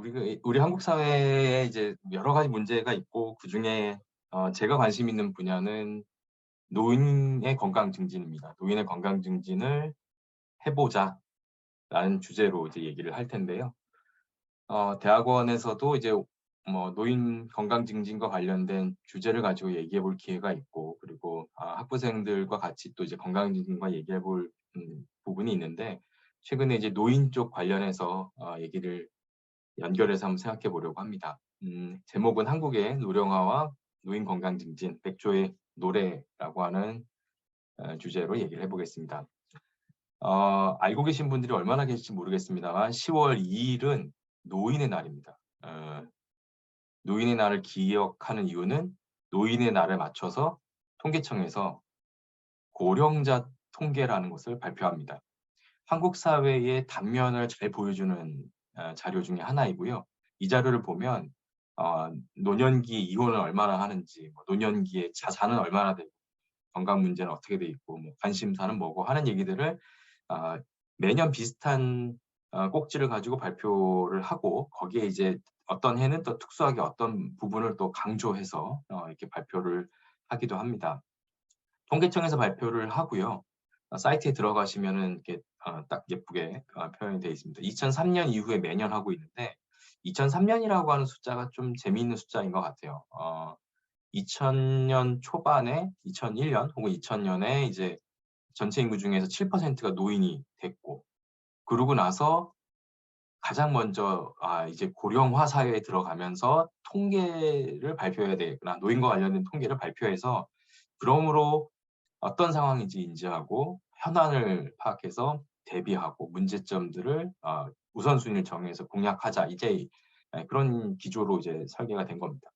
우리 한국 사회에 이제 여러 가지 문제가 있고 그중에 제가 관심 있는 분야는 노인의 건강 증진입니다. 노인의 건강 증진을 해 보자라는 주제로 이제 얘기를 할 텐데요. 대학원에서도 이제 뭐 노인 건강 증진과 관련된 주제를 가지고 얘기해 볼 기회가 있고, 그리고 학부생들과 같이 또 이제 건강 증진과 얘기해 볼 부분이 있는데, 최근에 이제 노인 쪽 관련해서 얘기를 연결해서 한번 생각해 보려고 합니다. 제목은 한국의 노령화와 노인 건강 증진, 백조의 노래라고 하는 주제로 얘기를 해 보겠습니다. 알고 계신 분들이 얼마나 계실지 모르겠습니다만 10월 2일은 노인의 날입니다. 노인의 날을 기억하는 이유는 노인의 날에 맞춰서 통계청에서 고령자 통계라는 것을 발표합니다. 한국 사회의 단면을 잘 보여주는 자료 중에 하나이고요. 이 자료를 보면 노년기 이혼을 얼마나 하는지, 뭐 노년기에 자산은 얼마나 되고, 건강 문제는 어떻게 돼 있고, 뭐 관심사는 뭐고 하는 얘기들을 아, 매년 비슷한 꼭지를 가지고 발표를 하고, 거기에 이제 어떤 해는 또 특수하게 어떤 부분을 또 강조해서 이렇게 발표를 하기도 합니다. 통계청에서 발표를 하고요. 사이트에 들어가시면은 이렇게 딱 예쁘게 표현이 되어 있습니다. 2003년 이후에 매년 하고 있는데, 2003년이라고 하는 숫자가 좀 재미있는 숫자인 것 같아요. 2000년 초반에 2001년 혹은 2000년에 이제 전체 인구 중에서 7%가 노인이 됐고, 그러고 나서 가장 먼저 이제 고령화 사회에 들어가면서 통계를 발표해야 되겠구나. 노인과 관련된 통계를 발표해서 그러므로 어떤 상황인지 인지하고 현안을 파악해서 대비하고 문제점들을 우선순위를 정해서 공략하자. 이제 그런 기조로 이제 설계가 된 겁니다.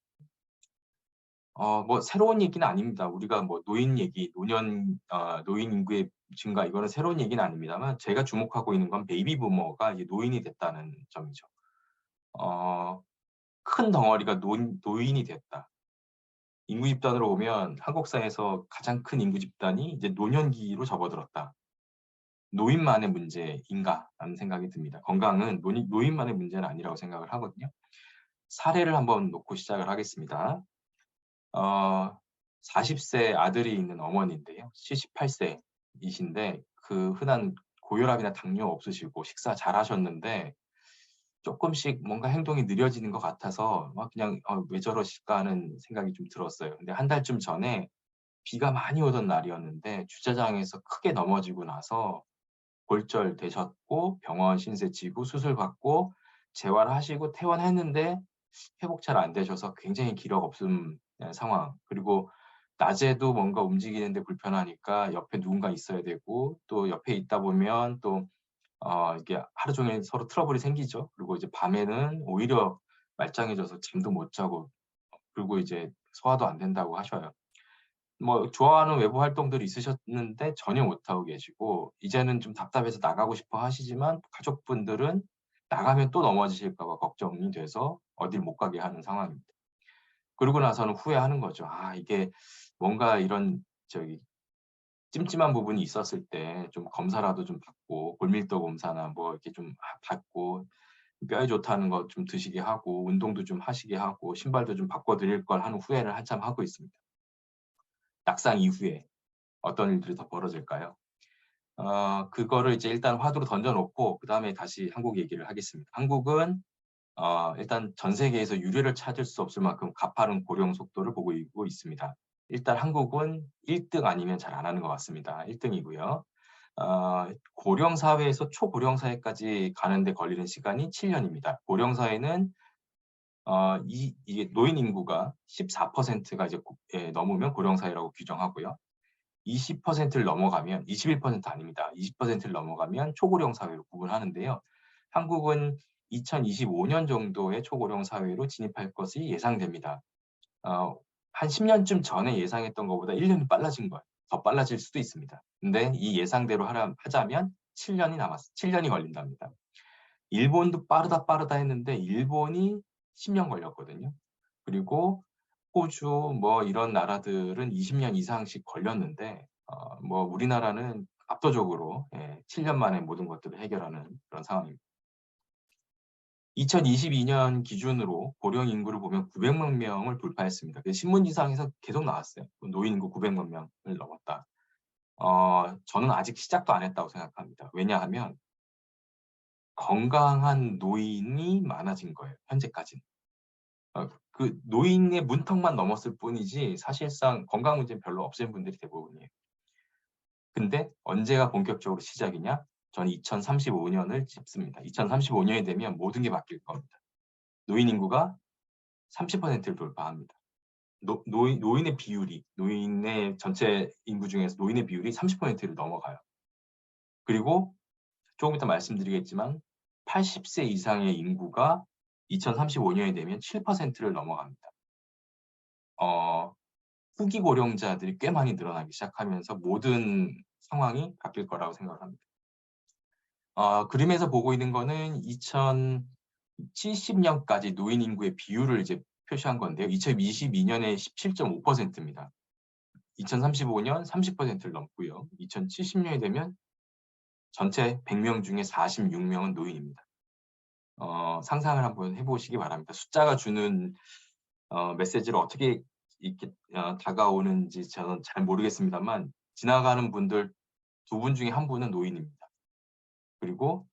뭐 새로운 얘기는 아닙니다. 우리가 뭐 노인 얘기, 노인 인구의 증가, 이거는 새로운 얘기는 아닙니다만, 제가 주목하고 있는 건 베이비 부머가 이제 노인이 됐다는 점이죠. 어, 큰 덩어리가 노인이 됐다. 인구 집단으로 보면 한국 사회에서 가장 큰 인구 집단이 이제 노년기로 접어들었다. 노인만의 문제인가? 라는 생각이 듭니다. 건강은 노인만의 문제는 아니라고 생각을 하거든요. 사례를 한번 놓고 시작을 하겠습니다. 어, 40세 아들이 있는 어머니인데요. 78세이신데 그 흔한 고혈압이나 당뇨 없으시고 식사 잘 하셨는데 조금씩 뭔가 행동이 느려지는 것 같아서 막 그냥 왜 저러실까 하는 생각이 좀 들었어요. 근데 한 달쯤 전에 비가 많이 오던 날이었는데 주차장에서 크게 넘어지고 나서 골절되셨고, 병원 신세치고 수술 받고 재활하시고 퇴원했는데 회복 잘 안 되셔서 굉장히 기력 없음 상황. 그리고 낮에도 뭔가 움직이는데 불편하니까 옆에 누군가 있어야 되고, 또 옆에 있다 보면 또 이게 하루 종일 서로 트러블이 생기죠. 그리고 이제 밤에는 오히려 말짱해져서 잠도 못 자고, 그리고 이제 소화도 안 된다고 하셔요. 뭐 좋아하는 외부 활동들이 있으셨는데 전혀 못하고 계시고, 이제는 좀 답답해서 나가고 싶어 하시지만 가족분들은 나가면 또 넘어지실까 봐 걱정이 돼서 어딜 못 가게 하는 상황입니다. 그러고 나서는 후회하는 거죠. 이게 뭔가 이런 저기 찜찜한 부분이 있었을 때 좀 검사라도 좀 받고, 골밀도 검사나 뭐 이렇게 좀 받고, 뼈에 좋다는 거 좀 드시게 하고, 운동도 좀 하시게 하고, 신발도 좀 바꿔 드릴 걸 하는 후회를 한참 하고 있습니다. 낙상 이후에 어떤 일들이 더 벌어질까요? 그거를 이제 일단 화두로 던져 놓고 그다음에 다시 한국 얘기를 하겠습니다. 한국은 일단 전 세계에서 유례를 찾을 수 없을 만큼 가파른 고령 속도를 보이고 있습니다. 일단 한국은 1등 아니면 잘 안 하는 것 같습니다. 1등이고요. 고령 사회에서 초고령 사회까지 가는데 걸리는 시간이 7년입니다. 고령 사회는 이게 노인 인구가 14%가 이제 넘으면 고령 사회라고 규정하고요. 20%를 넘어가면 21% 아닙니다. 20%를 넘어가면 초고령 사회로 구분하는데요. 한국은 2025년 정도의 초고령 사회로 진입할 것이 예상됩니다. 어, 한 10년쯤 전에 예상했던 것보다 1년이 빨라진 거예요. 더 빨라질 수도 있습니다. 근데 이 예상대로 하자면 7년이 걸린답니다. 일본도 빠르다 빠르다 했는데 일본이 10년 걸렸거든요. 그리고 호주 뭐 이런 나라들은 20년 이상씩 걸렸는데 뭐 우리나라는 압도적으로 7년 만에 모든 것들을 해결하는 그런 상황입니다. 2022년 기준으로 고령 인구를 보면 900만 명을 돌파했습니다. 신문지상에서 계속 나왔어요. 노인 인구 900만 명을 넘었다. 저는 아직 시작도 안 했다고 생각합니다. 왜냐하면 건강한 노인이 많아진 거예요. 현재까지는. 그 노인의 문턱만 넘었을 뿐이지 사실상 건강 문제는 별로 없으신 분들이 대부분이에요. 근데 언제가 본격적으로 시작이냐? 저는 2035년을 짚습니다. 2035년이 되면 모든 게 바뀔 겁니다. 노인 인구가 30%를 돌파합니다. 노인의 비율이, 노인의 전체 인구 중에서 노인의 비율이 30%를 넘어가요. 그리고 조금 이따 말씀드리겠지만 80세 이상의 인구가 2035년이 되면 7%를 넘어갑니다. 후기 고령자들이 꽤 많이 늘어나기 시작하면서 모든 상황이 바뀔 거라고 생각을 합니다. 그림에서 보고 있는 거는 2070년까지 노인 인구의 비율을 이제 표시한 건데요. 2022년에 17.5%입니다. 2035년 30%를 넘고요. 2070년이 되면 전체 100명 중에 46명은 노인입니다. 상상을 한번 해보시기 바랍니다. 숫자가 주는 메시지를 어떻게 이렇게 다가오는지 저는 잘 모르겠습니다만 지나가는 분들 2분 중에 1분은 노인입니다. 그리고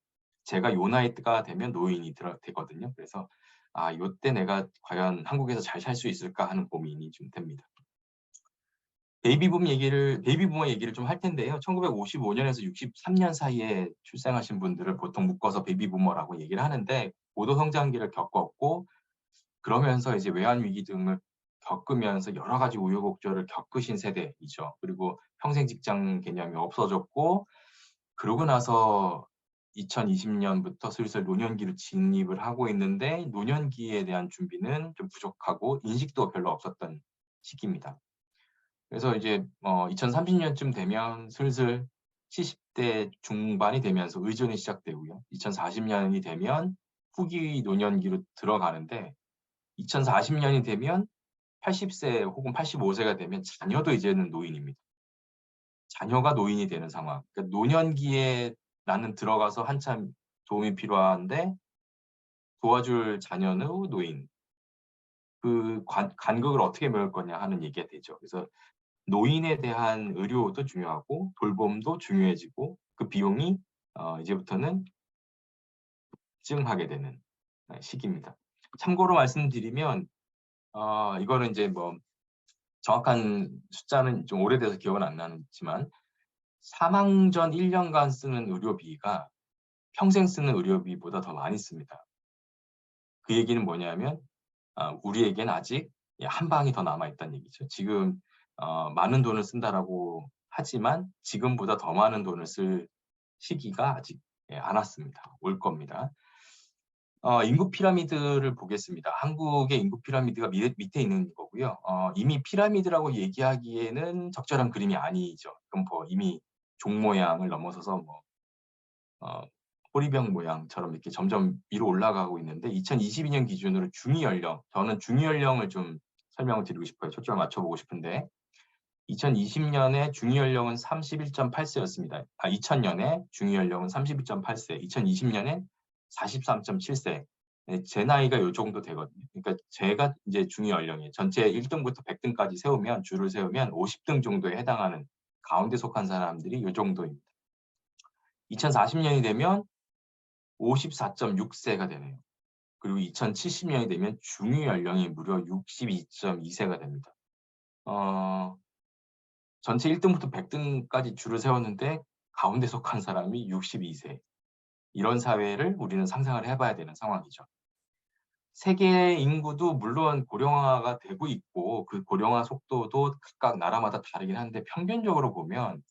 제가 요 나이가 되면 노인이 되거든요. 그래서 요때 내가 과연 한국에서 잘 살 수 있을까 하는 고민이 좀 됩니다. 베이비부머 얘기를 좀 할 텐데요. 1955년에서 63년 사이에 출생하신 분들을 보통 묶어서 베이비부머라고 얘기를 하는데 고도 성장기를 겪었고 그러면서 이제 외환 위기 등을 겪으면서 여러 가지 우여곡절을 겪으신 세대이죠. 그리고 평생 직장 개념이 없어졌고 그러고 나서 2020년부터 슬슬 노년기로 진입을 하고 있는데 노년기에 대한 준비는 좀 부족하고 인식도 별로 없었던 시기입니다. 그래서 이제 2030년쯤 되면 슬슬 70대 중반이 되면서 의존이 시작되고요. 2040년이 되면 후기 노년기로 들어가는데 2040년이 되면 80세 혹은 85세가 되면 자녀도 이제는 노인입니다. 자녀가 노인이 되는 상황. 그러니까 노년기에 나는 들어가서 한참 도움이 필요한데 도와줄 자녀는 노인. 그 간극을 어떻게 메울 거냐 하는 얘기가 되죠. 그래서 노인에 대한 의료도 중요하고 돌봄도 중요해지고 그 비용이 이제부터는 증하게 되는 시기입니다. 참고로 말씀드리면 이거는 이제 뭐 정확한 숫자는 좀 오래돼서 기억은 안 나지만 사망 전 1년간 쓰는 의료비가 평생 쓰는 의료비보다 더 많이 씁니다. 그 얘기는 뭐냐면 우리에겐 아직 한 방이 더 남아있다는 얘기죠. 지금 많은 돈을 쓴다라고 하지만 지금보다 더 많은 돈을 쓸 시기가 아직 안 왔습니다. 올 겁니다. 인구 피라미드를 보겠습니다. 한국의 인구 피라미드가 밑에 있는 거고요. 이미 피라미드라고 얘기하기에는 적절한 그림이 아니죠. 그럼 뭐 이미 종 모양을 넘어서서 뭐 호리병 모양처럼 이렇게 점점 위로 올라가고 있는데 2022년 기준으로 중위 연령, 저는 중위 연령을 좀 설명을 드리고 싶어요. 초점을 맞춰보고 싶은데 2020년에 중위 연령은 31.8세였습니다. 2000년에 중위 연령은 31.8세, 2020년엔 43.7세. 제 나이가 요 정도 되거든요. 그러니까 제가 이제 중위 연령이에요. 전체 1등부터 100등까지 세우면 줄을 세우면 50등 정도에 해당하는 가운데 속한 사람들이 요 정도입니다. 2040년이 되면 54.6세가 되네요. 그리고 2070년이 되면 중위 연령이 무려 62.2세가 됩니다. 전체 1등부터 100등까지 줄을 세웠는데 가운데 속한 사람이 62세. 이런 사회를 우리는 상상을 해봐야 되는 상황이죠. 세계 인구도 물론 고령화가 되고 있고 그 고령화 속도도 각각 나라마다 다르긴 한데 평균적으로 보면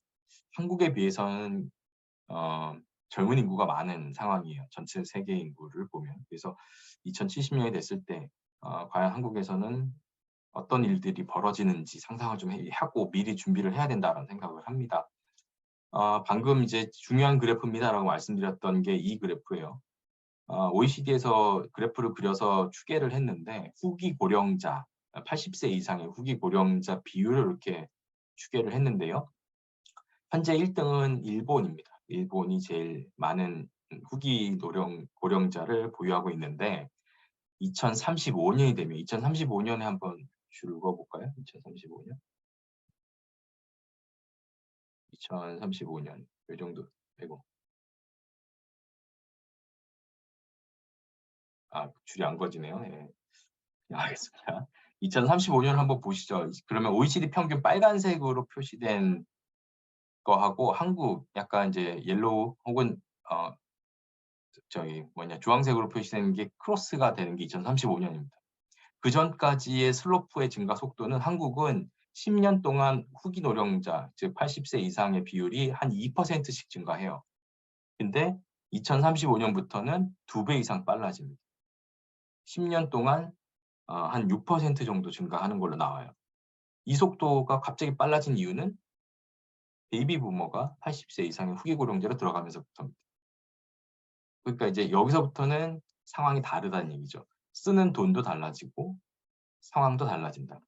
한국에 비해서는 젊은 인구가 많은 상황이에요. 전체 세계 인구를 보면. 그래서 2070년이 됐을 때 과연 한국에서는 어떤 일들이 벌어지는지 상상을 좀 하고 미리 준비를 해야 된다는 생각을 합니다. 방금 이제 중요한 그래프입니다라고 말씀드렸던 게 이 그래프예요. OECD에서 그래프를 그려서 추계를 했는데 후기 고령자, 80세 이상의 후기 고령자 비율을 이렇게 추계를 했는데요. 현재 1등은 일본입니다. 일본이 제일 많은 후기 고령자를 보유하고 있는데 2035년이 되면 2035년에 한번 줄거 볼까요? 2035년? 2035년 요 정도 되고 줄이 안 꺼지네요. 예. 알겠습니다. 2035년 한번 보시죠. 그러면 OECD 평균 빨간색으로 표시된 거하고 한국 약간 이제 옐로우 혹은 주황색으로 표시되는 게 크로스가 되는 게 2035년입니다. 그 전까지의 슬로프의 증가 속도는 한국은 10년 동안 후기 노령자, 즉 80세 이상의 비율이 한 2%씩 증가해요. 근데 2035년부터는 2배 이상 빨라집니다. 10년 동안 한 6% 정도 증가하는 걸로 나와요. 이 속도가 갑자기 빨라진 이유는 베이비 부머가 80세 이상의 후기 고령자로 들어가면서부터입니다. 그러니까 이제 여기서부터는 상황이 다르다는 얘기죠. 쓰는 돈도 달라지고 상황도 달라진다.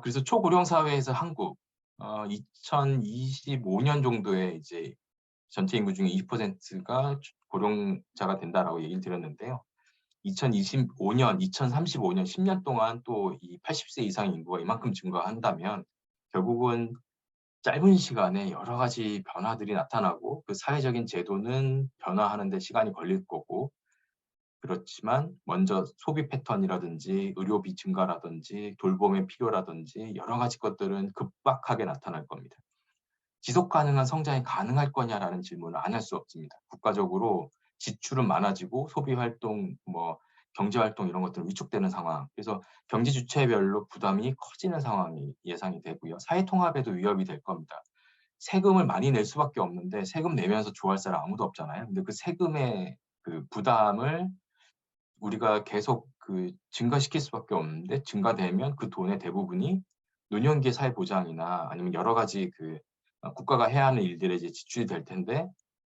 그래서 초고령 사회에서 한국 2025년 정도에 이제 전체 인구 중에 20%가 고령자가 된다라고 얘기를 드렸는데요. 2025년, 2035년 10년 동안 또 이 80세 이상 인구가 이만큼 증가한다면 결국은 짧은 시간에 여러 가지 변화들이 나타나고 그 사회적인 제도는 변화하는 데 시간이 걸릴 거고 그렇지만 먼저 소비 패턴이라든지 의료비 증가라든지 돌봄의 필요라든지 여러 가지 것들은 급박하게 나타날 겁니다. 지속 가능한 성장이 가능할 거냐라는 질문을 안 할 수 없습니다. 국가적으로 지출은 많아지고 소비 활동, 경제 활동 이런 것들은 위축되는 상황. 그래서 경제 주체별로 부담이 커지는 상황이 예상이 되고요. 사회 통합에도 위협이 될 겁니다. 세금을 많이 낼 수밖에 없는데 세금 내면서 좋아할 사람 아무도 없잖아요. 근데 그 세금의 그 부담을 우리가 계속 증가시킬 수밖에 없는데 증가되면 그 돈의 대부분이 노년기 사회보장이나 아니면 여러 가지 국가가 해야 하는 일들에 이제 지출이 될 텐데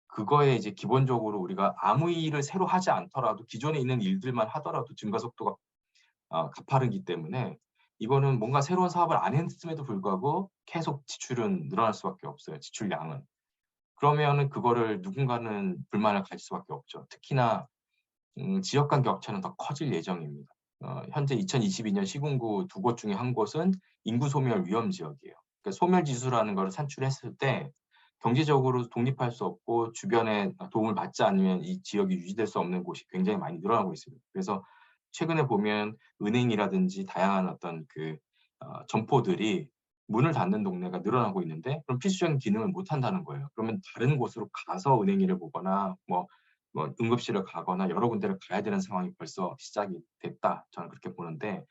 그거에 이제 기본적으로 우리가 아무 일을 새로 하지 않더라도 기존에 있는 일들만 하더라도 증가 속도가 가파르기 때문에 이거는 뭔가 새로운 사업을 안 했음에도 불구하고 계속 지출은 늘어날 수밖에 없어요. 지출량은. 그러면은 그거를 누군가는 불만을 가질 수밖에 없죠. 특히나 지역 간 격차는 더 커질 예정입니다. 현재 2022년 시군구 2곳 중에 한 곳은 인구 소멸 위험 지역이에요. 그러니까 소멸 지수라는 걸 산출했을 때 경제적으로 독립할 수 없고 주변에 도움을 받지 않으면 이 지역이 유지될 수 없는 곳이 굉장히 많이 늘어나고 있습니다. 그래서 최근에 보면 은행이라든지 다양한 어떤 점포들이 문을 닫는 동네가 늘어나고 있는데 그럼 필수적인 기능을 못 한다는 거예요. 그러면 다른 곳으로 가서 은행 일을 보거나 응급실을 가거나 여러 군데를 가야 되는 상황이 벌써 시작이 됐다. 저는 그렇게 보는데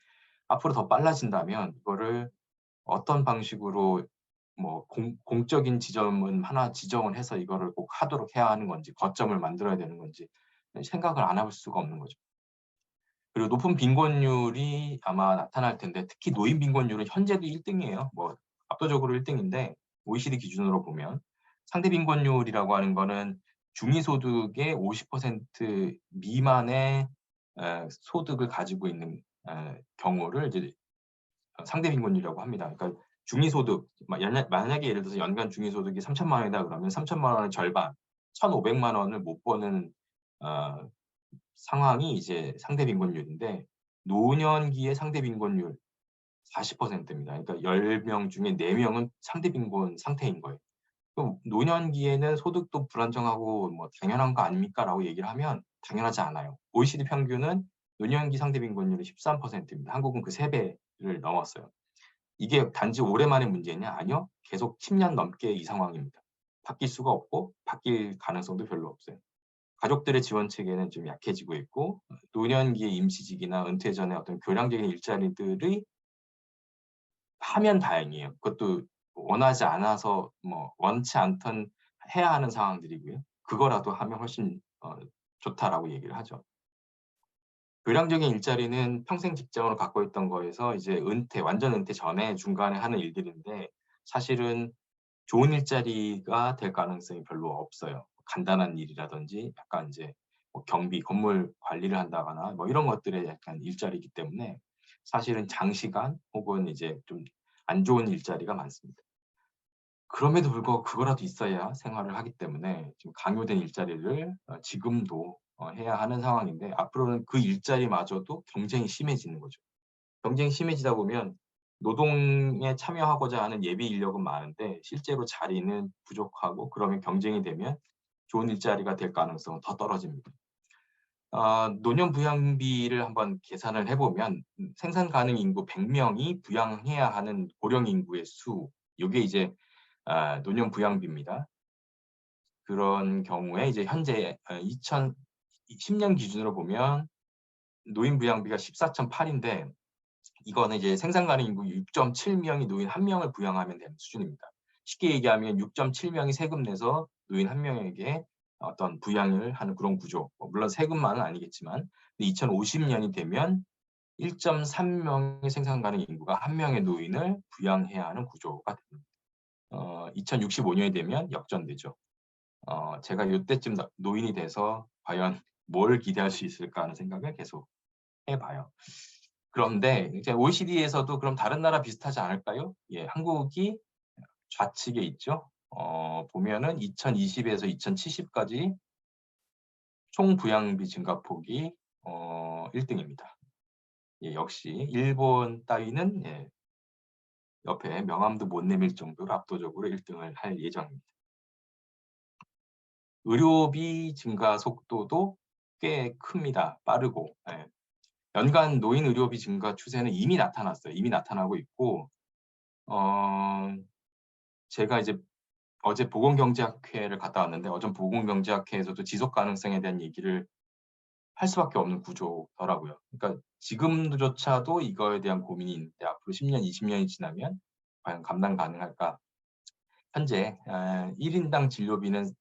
앞으로 더 빨라진다면 이거를 어떤 방식으로 공적인 지점은 하나 지정을 해서 이거를 꼭 하도록 해야 하는 건지 거점을 만들어야 되는 건지 생각을 안 해볼 수가 없는 거죠. 그리고 높은 빈곤율이 아마 나타날 텐데 특히 노인 빈곤율은 현재도 1등이에요. 압도적으로 1등인데 OECD 기준으로 보면 상대 빈곤율이라고 하는 거는 중위소득의 50% 미만의 소득을 가지고 있는 경우를 이제 상대 빈곤율이라고 합니다. 그러니까 중위소득 만약에 예를 들어서 연간 중위소득이 3천만 원이다 그러면 3천만 원의 절반 1,500만 원을 못 버는 상황이 이제 상대 빈곤율인데 노년기의 상대 빈곤율 40%입니다. 그러니까 10명 중에 4명은 상대 빈곤 상태인 거예요. 그럼 노년기에는 소득도 불안정하고 당연한 거 아닙니까?라고 얘기를 하면 당연하지 않아요. OECD 평균은 노년기 상대 빈곤율이 13%입니다. 한국은 그 3배를 넘었어요. 이게 단지 올해만의 문제냐? 아니요. 계속 10년 넘게 이 상황입니다. 바뀔 수가 없고 바뀔 가능성도 별로 없어요. 가족들의 지원 체계는 좀 약해지고 있고 노년기의 임시직이나 은퇴 전에 어떤 교량적인 일자리들이 하면 다행이에요. 그것도 원하지 않아서 원치 않던 해야 하는 상황들이고요. 그거라도 하면 훨씬 좋다라고 얘기를 하죠. 교량적인 일자리는 평생 직장으로 갖고 있던 거에서 이제 완전 은퇴 전에 중간에 하는 일들인데 사실은 좋은 일자리가 될 가능성이 별로 없어요. 간단한 일이라든지 약간 이제 경비, 건물 관리를 한다거나 이런 것들의 약간 일자리이기 때문에 사실은 장시간 혹은 이제 좀 안 좋은 일자리가 많습니다. 그럼에도 불구하고 그거라도 있어야 생활을 하기 때문에 지금 강요된 일자리를 지금도 해야 하는 상황인데, 앞으로는 그 일자리마저도 경쟁이 심해지는 거죠. 경쟁이 심해지다 보면 노동에 참여하고자 하는 예비 인력은 많은데 실제로 자리는 부족하고, 그러면 경쟁이 되면 좋은 일자리가 될 가능성은 더 떨어집니다. 노년 부양비를 한번 계산을 해 보면 생산 가능 인구 100 명이 부양해야 하는 고령 인구의 수, 요게 이제 노년 부양비입니다. 그런 경우에 이제 현재 2010년 기준으로 보면 노인 부양비가 14.8인데, 이거는 이제 생산 가능 인구 6.7 명이 노인 1 명을 부양하면 되는 수준입니다. 쉽게 얘기하면 6.7 명이 세금 내서 노인 1 명에게 어떤 부양을 하는 그런 구조. 물론 세금만은 아니겠지만 2050년이 되면 1.3 명의 생산 가능 인구가 1 명의 노인을 부양해야 하는 구조가 됩니다. 2065년이 되면 역전되죠. 제가 요때쯤 노인이 돼서 과연 뭘 기대할 수 있을까 하는 생각을 계속 해 봐요. 그런데 이제 OECD에서도 그럼 다른 나라 비슷하지 않을까요? 예, 한국이 좌측에 있죠. 보면은 2020에서 2070까지 총 부양비 증가폭이 1 등입니다. 예, 역시 일본 따위는 옆에 명함도 못 내밀 정도로 압도적으로 1 등을 할 예정입니다. 의료비 증가 속도도 꽤 큽니다. 빠르고. 예. 연간 노인 의료비 증가 추세는 이미 나타났어요. 이미 나타나고 있고, 어 제가 이제 어제 보건경제학회를 갔다 왔는데, 어전 보건경제학회에서도 지속 가능성에 대한 얘기를 할 수밖에 없는 구조더라고요. 그러니까 지금조차도 이거에 대한 고민이 있는데 앞으로 10년, 20년이 지나면 과연 감당 가능할까? 현재 1 인당 진료비는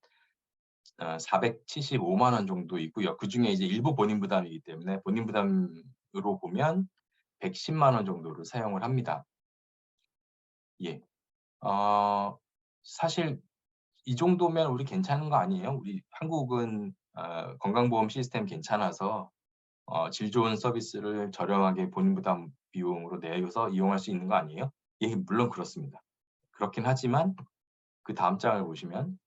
475만 원 정도 있고요. 그중에 이제 일부 본인 부담이기 때문에 본인 부담으로 보면 110만 원 정도를 사용을 합니다. 예. 어 사실 이 정도면 우리 괜찮은 거 아니에요? 우리 한국은 건강보험 시스템 괜찮아서 질 좋은 서비스를 저렴하게 본인 부담 비용으로 내서 이용할 수 있는 거 아니에요? 예, 물론 그렇습니다. 그렇긴 하지만 그다음 장을 보시면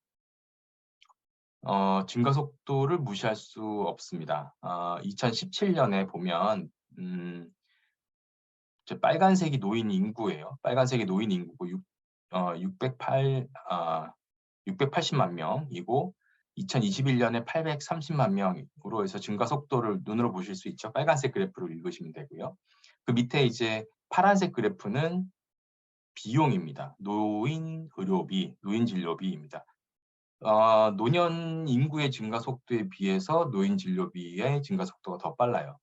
증가 속도를 무시할 수 없습니다. 2017년에 보면 저 빨간색이 노인 인구예요. 빨간색이 노인 인구고 680만 명이고, 2021년에 830만 명으로 해서 증가 속도를 눈으로 보실 수 있죠. 빨간색 그래프를 읽으시면 되고요. 그 밑에 이제 파란색 그래프는 비용입니다. 노인 의료비, 노인 진료비입니다. 노년 인구의 증가 속도에 비해서 노인 진료비의 증가 속도가 더 빨라요.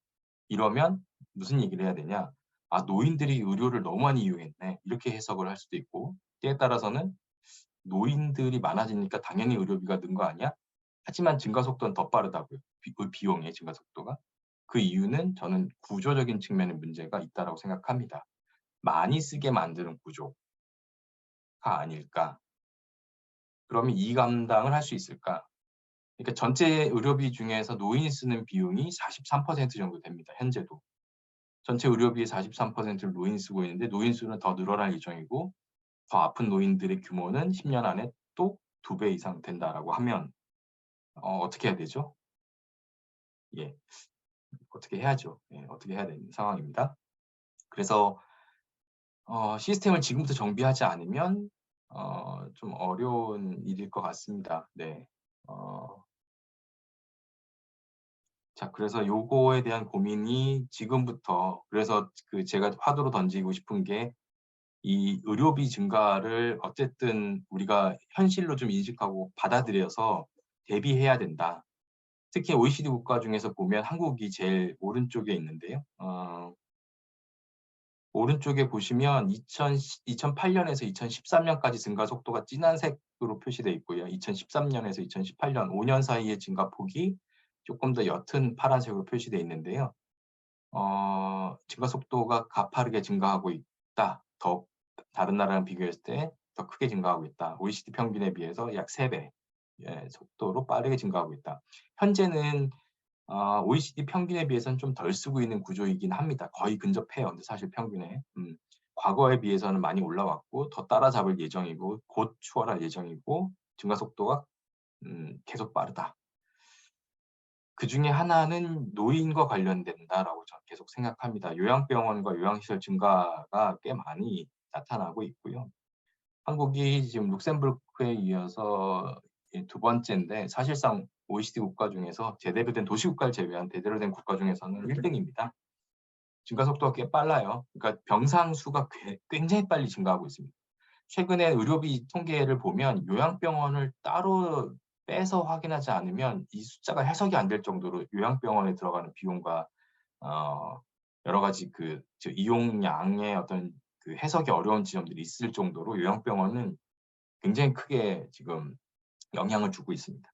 이러면 무슨 얘기를 해야 되냐? '아, 노인들이 의료를 너무 많이 이용했네.' 이렇게 해석을 할 수도 있고, 때에 따라서는 '노인들이 많아지니까 당연히 의료비가 는 거 아니야?' 하지만 증가 속도는 더 빠르다고요. 그 비용의 증가 속도가. 그 이유는 저는 구조적인 측면의 문제가 있다라고 생각합니다. 많이 쓰게 만드는 구조가 아닐까. 그러면 이 감당을 할 수 있을까? 그러니까 전체 의료비 중에서 노인이 쓰는 비용이 43% 정도 됩니다, 현재도. 전체 의료비의 43%를 노인이 쓰고 있는데, 노인 수는 더 늘어날 예정이고, 더 아픈 노인들의 규모는 10년 안에 또 2배 이상 된다라고 하면 어떻게 해야 되죠? 예. 어떻게 해야죠. 예. 어떻게 해야 되는 상황입니다. 그래서 시스템을 지금부터 정비하지 않으면 좀 어려운 일일 것 같습니다. 네. 어 자, 그래서 요거에 대한 고민이 지금부터, 그래서 제가 화두로 던지고 싶은 게, 이 의료비 증가를 어쨌든 우리가 현실로 좀 인식하고 받아들여서 대비해야 된다. 특히 OECD 국가 중에서 보면 한국이 제일 오른쪽에 있는데요. 오른쪽에 보시면 2008년에서 2013년까지 증가 속도가 진한 색으로 표시되어 있고요. 2013년에서 2018년 5년 사이의 증가폭이 조금 더 옅은 파란색으로 표시되어 있는데요. 증가 속도가 가파르게 증가하고 있다. 더 다른 나라랑 비교했을 때 더 크게 증가하고 있다. OECD 평균에 비해서 약 3배 속도로 빠르게 증가하고 있다. 현재는 OECD 평균에 비해서는 좀 덜 쓰고 있는 구조이긴 합니다. 거의 근접해요, 근데 사실 평균에. 과거에 비해서는 많이 올라왔고 더 따라잡을 예정이고 곧 추월할 예정이고 증가 속도가 계속 빠르다. 그중에 하나는 노인과 관련된다라고 저는 계속 생각합니다. 요양병원과 요양시설 증가가 꽤 많이 나타나고 있고요. 한국이 지금 룩셈부르크에 이어서 두 번째인데 사실상 OECD 국가 중에서 제대로 된 도시국가를 제외한 제대로 된 국가 중에서는 1 등입니다. 증가 속도가 꽤 빨라요. 그러니까 병상 수가 굉장히 빨리 증가하고 있습니다. 최근에 의료비 통계를 보면 요양병원을 따로 빼서 확인하지 않으면 이 숫자가 해석이 안 될 정도로 요양병원에 들어가는 비용과 어 여러 가지 이용량의 어떤 그 해석이 어려운 지점들이 있을 정도로 요양병원은 굉장히 크게 지금 영향을 주고 있습니다.